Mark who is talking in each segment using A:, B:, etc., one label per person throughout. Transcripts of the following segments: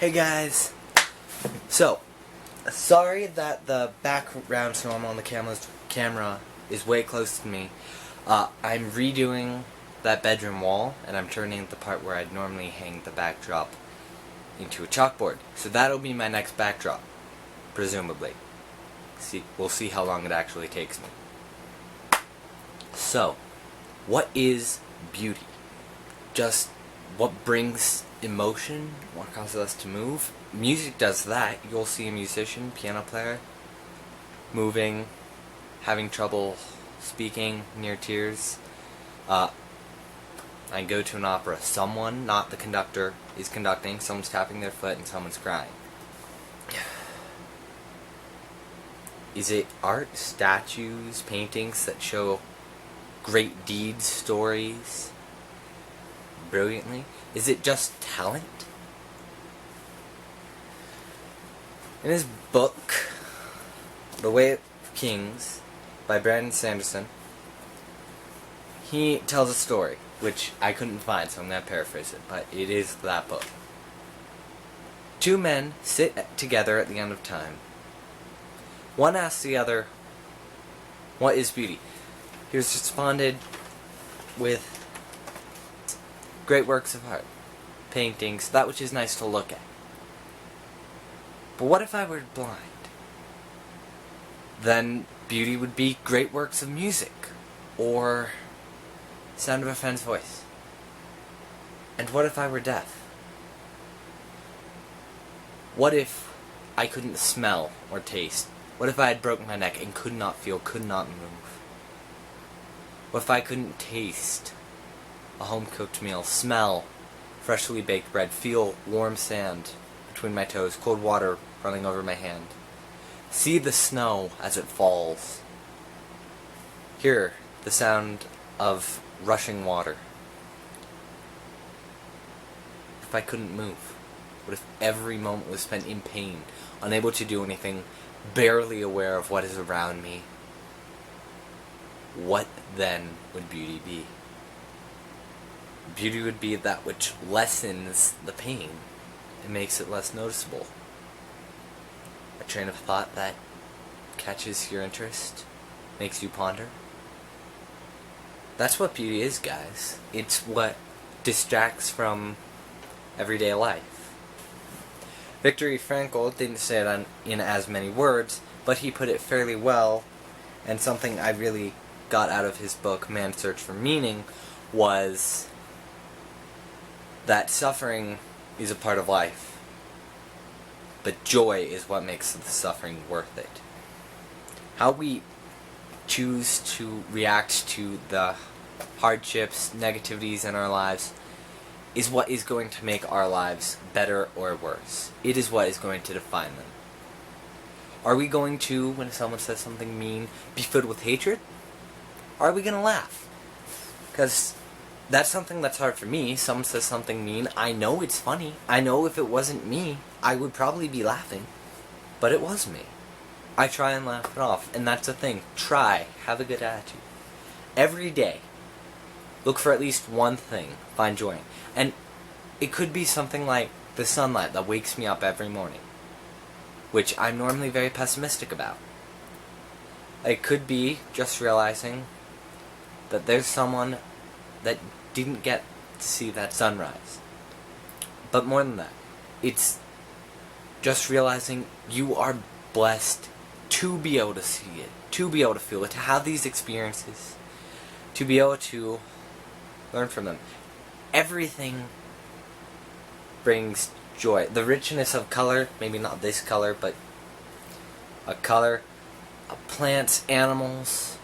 A: Hey guys! So, sorry that the background film on the camera is way close to me. I'm redoing that bedroom wall, and I'm turning the part where I'd normally hang the backdrop into a chalkboard. So that'll be my next backdrop, presumably. We'll see how long it actually takes me. So, what is beauty? Just what brings emotion, what causes us to move. Music does that. You'll see a musician, piano player, moving, having trouble speaking, near tears. I go to an opera. Someone, not the conductor, is conducting, someone's tapping their foot, and someone's crying. Is it art, statues, paintings that show great deeds, stories brilliantly? Is it just talent? In his book, The Way of Kings, by Sanderson, he tells a story, which I couldn't find, so I'm going to paraphrase it, but it is that book. Two men sit together at the end of time. One asks the other, "What is beauty?" He was responded with great works of art, paintings, that which is nice to look at. But what if I were blind? Then beauty would be great works of music, or sound of a friend's voice. And what if I were deaf? What if I couldn't smell or taste? What if I had broken my neck and could not feel, could not move? What if I couldn't taste a home-cooked meal, smell freshly baked bread, feel warm sand between my toes, cold water running over my hand, see the snow as it falls, hear the sound of rushing water? If I couldn't move? What if every moment was spent in pain, unable to do anything, barely aware of what is around me? What then would beauty be? Beauty would be that which lessens the pain and makes it less noticeable. A train of thought that catches your interest, makes you ponder. That's what beauty is, guys. It's what distracts from everyday life. Viktor Frankl didn't say it in as many words, but he put it fairly well, and something I really got out of his book, Man's Search for Meaning, was that suffering is a part of life, but joy is what makes the suffering worth it. How we choose to react to the hardships, negativities in our lives is what is going to make our lives better or worse. It is what is going to define them. Are we going to, when someone says something mean, be filled with hatred? Or are we going to laugh? Because that's something that's hard for me. Someone says something mean, I know it's funny. I know if it wasn't me, I would probably be laughing. But it was me. I try and laugh it off, and that's the thing. Try. Have a good attitude. Every day, look for at least one thing. Find joy in. And it could be something like the sunlight that wakes me up every morning, which I'm normally very pessimistic about. It could be just realizing that there's someone that didn't get to see that sunrise. But more than that, it's just realizing you are blessed to be able to see it, to be able to feel it, to have these experiences, to be able to learn from them. Everything brings joy. The richness of color, maybe not this color, but a color, plants, animals,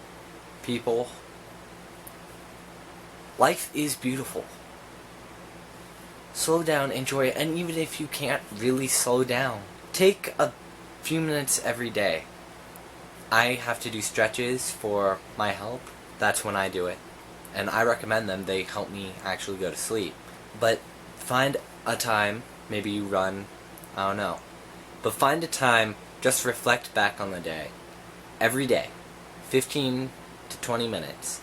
A: people. Life is beautiful. Slow down, enjoy it, and even if you can't really slow down, take a few minutes every day. I have to do stretches for my help. That's when I do it. And I recommend them. They help me actually go to sleep. But find a time, maybe you run, I don't know. But find a time, just reflect back on the day. Every day. 15 to 20 minutes.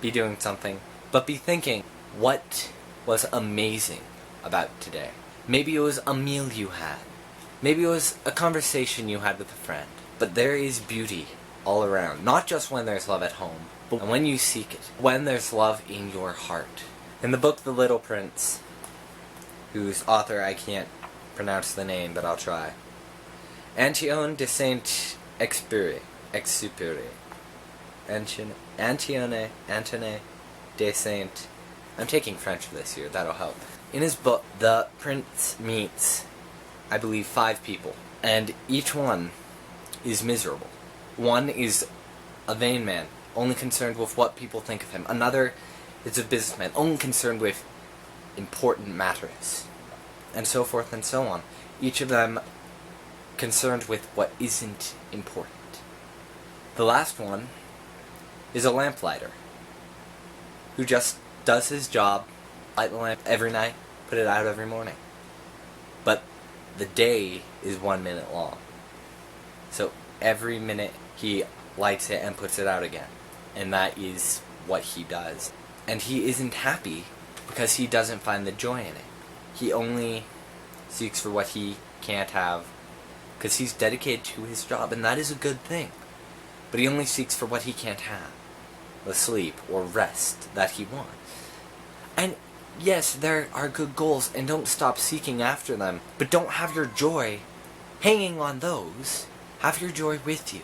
A: Be doing something. But be thinking, what was amazing about today? Maybe it was a meal you had. Maybe it was a conversation you had with a friend. But there is beauty all around. Not just when there's love at home, but when you seek it. When there's love in your heart. In the book The Little Prince, whose author I can't pronounce the name, but I'll try. Antoine de Saint-Exupéry. Antoine de Saint. I'm taking French this year, that'll help. In his book, the prince meets, I believe, 5 people, and each one is miserable. One is a vain man, only concerned with what people think of him. Another is a businessman, only concerned with important matters, and so forth and so on. Each of them concerned with what isn't important. The last one is a lamplighter, who just does his job, light the lamp every night, put it out every morning. But the day is 1 minute long. So every minute he lights it and puts it out again. And that is what he does. And he isn't happy because he doesn't find the joy in it. He only seeks for what he can't have because he's dedicated to his job, and that is a good thing. But he only seeks for what he can't have. The sleep or rest that he wants. And yes, there are good goals, and don't stop seeking after them, but don't have your joy hanging on those. Have your joy with you.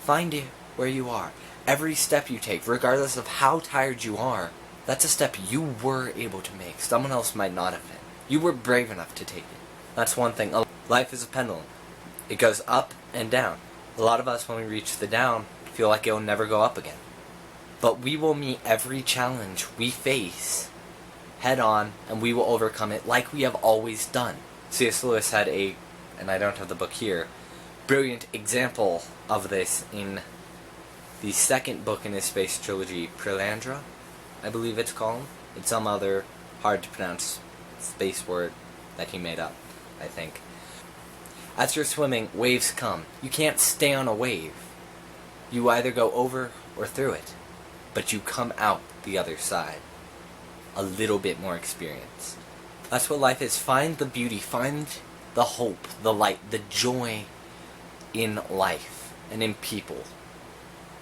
A: Find it where you are. Every step you take, regardless of how tired you are, that's a step you were able to make. Someone else might not have been. You were brave enough to take it. That's one thing. Life is a pendulum. It goes up and down. A lot of us, when we reach the down, feel like it'll never go up again. But we will meet every challenge we face head on, and we will overcome it like we have always done. C.S. Lewis had and I don't have the book here, brilliant example of this in the second book in his space trilogy, Perelandra, I believe it's called. It's some other hard to pronounce space word that he made up, I think. As you're swimming, waves come. You can't stay on a wave. You either go over or through it, but you come out the other side. A little bit more experience. That's what life is. Find the beauty, find the hope, the light, the joy in life and in people.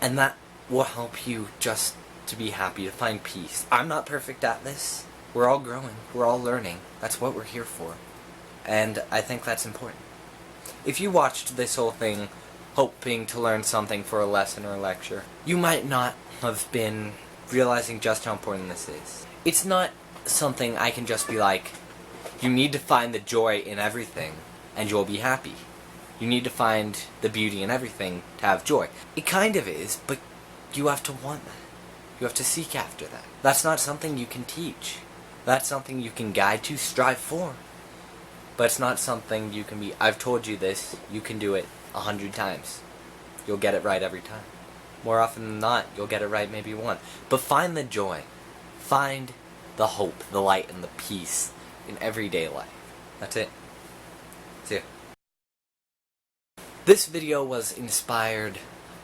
A: And that will help you just to be happy, to find peace. I'm not perfect at this. We're all growing. We're all learning. That's what we're here for. And I think that's important. If you watched this whole thing hoping to learn something for a lesson or a lecture, you might not have been realizing just how important this is. It's not something I can just be like, you need to find the joy in everything and you'll be happy. You need to find the beauty in everything to have joy. It kind of is, but you have to want that. You have to seek after that. That's not something you can teach. That's something you can guide to, strive for. But it's not something you can be, I've told you this, you can do it 100 times. You'll get it right every time. More often than not, you'll get it right maybe one. But find the joy. Find the hope, the light, and the peace in everyday life. That's it. See ya. This video was inspired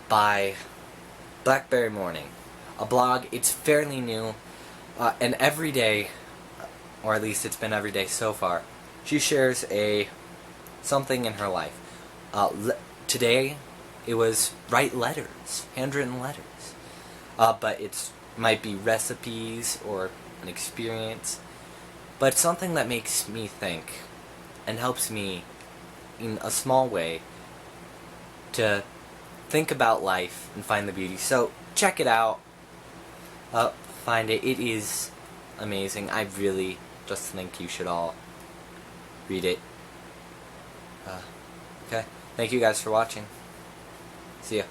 A: by Blackberry Morning, a blog. It's fairly new, and every day, or at least it's been every day so far, she shares something in her life. Today, it was write letters, handwritten letters, but it might be recipes or an experience, but it's something that makes me think and helps me in a small way to think about life and find the beauty. So check it out, find it. It is amazing. I really just think you should all read it. Okay, thank you guys for watching. See ya.